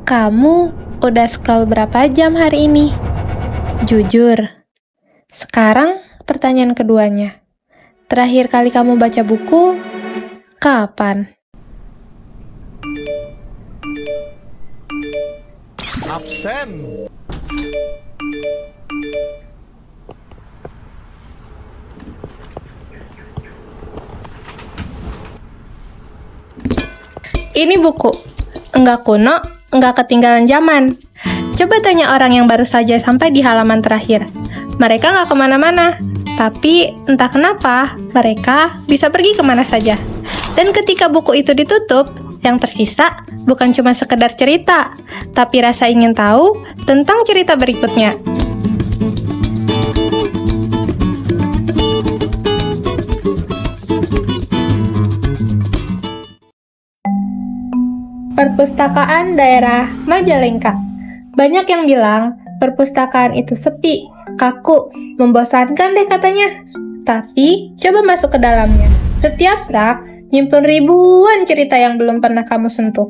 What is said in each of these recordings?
Kamu udah scroll berapa jam hari ini? Jujur. Sekarang pertanyaan keduanya. Terakhir kali kamu baca buku, kapan? Absen. Ini buku. Enggak kuno, enggak ketinggalan zaman. Coba tanya orang yang baru saja sampai di halaman terakhir. Mereka nggak kemana-mana. Tapi entah kenapa, mereka bisa pergi kemana saja. Dan ketika buku itu ditutup, yang tersisa bukan cuma sekedar cerita, tapi rasa ingin tahu tentang cerita berikutnya. Perpustakaan Daerah Majalengka. Banyak yang bilang perpustakaan itu sepi, kaku, membosankan deh katanya. Tapi coba masuk ke dalamnya. Setiap rak nyimpen ribuan cerita yang belum pernah kamu sentuh.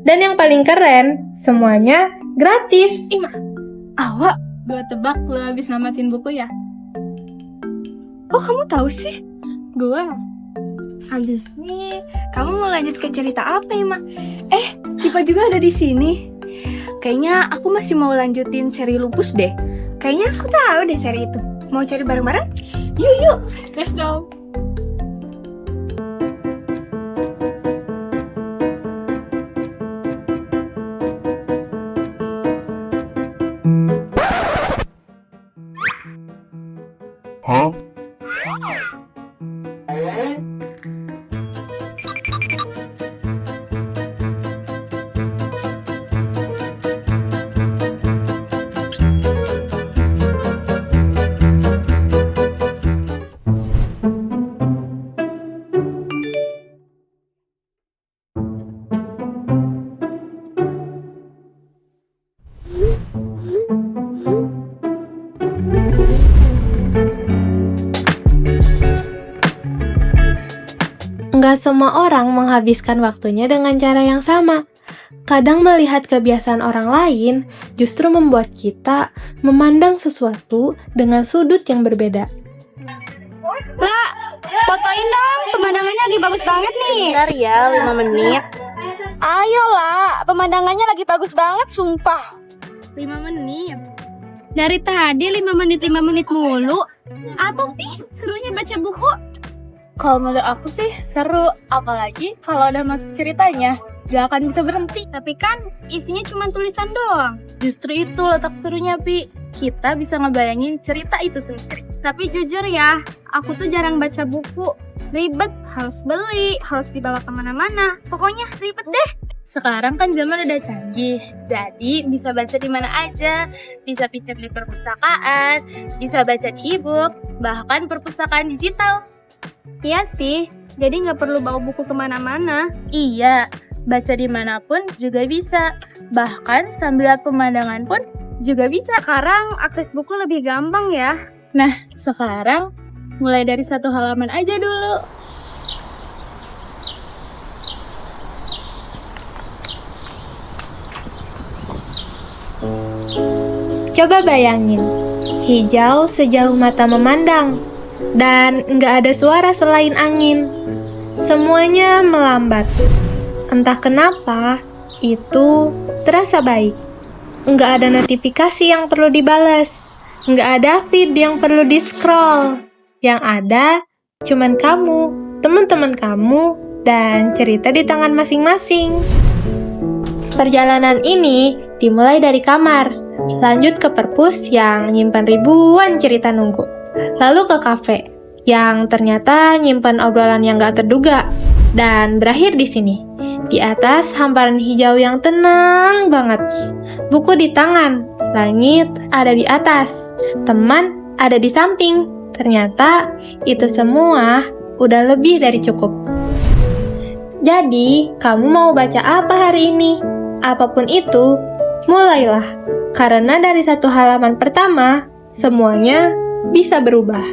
Dan yang paling keren, semuanya gratis. Awak, Gue tebak lo habis namatin buku ya? kok kamu tahu sih? Gue. Habis nih, kamu mau lanjut ke cerita apa, Ima? Cipa juga ada di sini. Kayaknya aku masih mau lanjutin seri Lupus deh. Kayaknya aku tahu deh seri itu. Mau cari bareng-bareng? Yuk. Let's go. Hah? Nggak semua orang menghabiskan waktunya dengan cara yang sama. Kadang melihat kebiasaan orang lain justru membuat kita memandang sesuatu dengan sudut yang berbeda. Lah, fotoin dong, pemandangannya lagi bagus banget nih. Bentar ya, 5 menit. Ayo lah, pemandangannya lagi bagus banget, sumpah. 5 menit. Dari tadi 5 menit mulu. Apa sih serunya baca buku? Kalau menurut aku sih seru, apalagi kalau udah masuk ceritanya. Gak akan bisa berhenti. Tapi kan isinya cuma tulisan doang. Justru itu letak serunya, Pi. Kita bisa ngebayangin cerita itu sendiri. Tapi jujur ya, aku tuh jarang baca buku. Ribet, harus beli, harus dibawa kemana-mana. Pokoknya ribet deh. Sekarang kan zaman udah canggih, jadi bisa baca di mana aja. Bisa pinjam di perpustakaan, bisa baca di e-book, bahkan perpustakaan digital. Iya sih, jadi nggak perlu bawa buku kemana-mana. Iya, baca dimanapun juga bisa. Bahkan sambil lihat pemandangan pun juga bisa. Sekarang akses buku lebih gampang ya. Nah, sekarang mulai dari 1 halaman aja dulu. Coba bayangin, hijau sejauh mata memandang, dan nggak ada suara selain angin. Semuanya melambat. Entah kenapa, itu terasa baik. Nggak ada notifikasi yang perlu dibalas. Nggak ada feed yang perlu di-scroll. Yang ada, cuman kamu, teman-teman kamu, dan cerita di tangan masing-masing. Perjalanan ini dimulai dari kamar, lanjut ke perpus yang nyimpan ribuan cerita nunggu, lalu ke kafe yang ternyata nyimpan obrolan yang gak terduga, dan berakhir di sini, di atas hamparan hijau yang tenang banget. Buku di tangan, langit ada di atas, teman ada di samping. Ternyata itu semua udah lebih dari cukup. Jadi, kamu mau baca apa hari ini? Apapun itu, mulailah. Karena dari 1 halaman pertama, semuanya bisa berubah.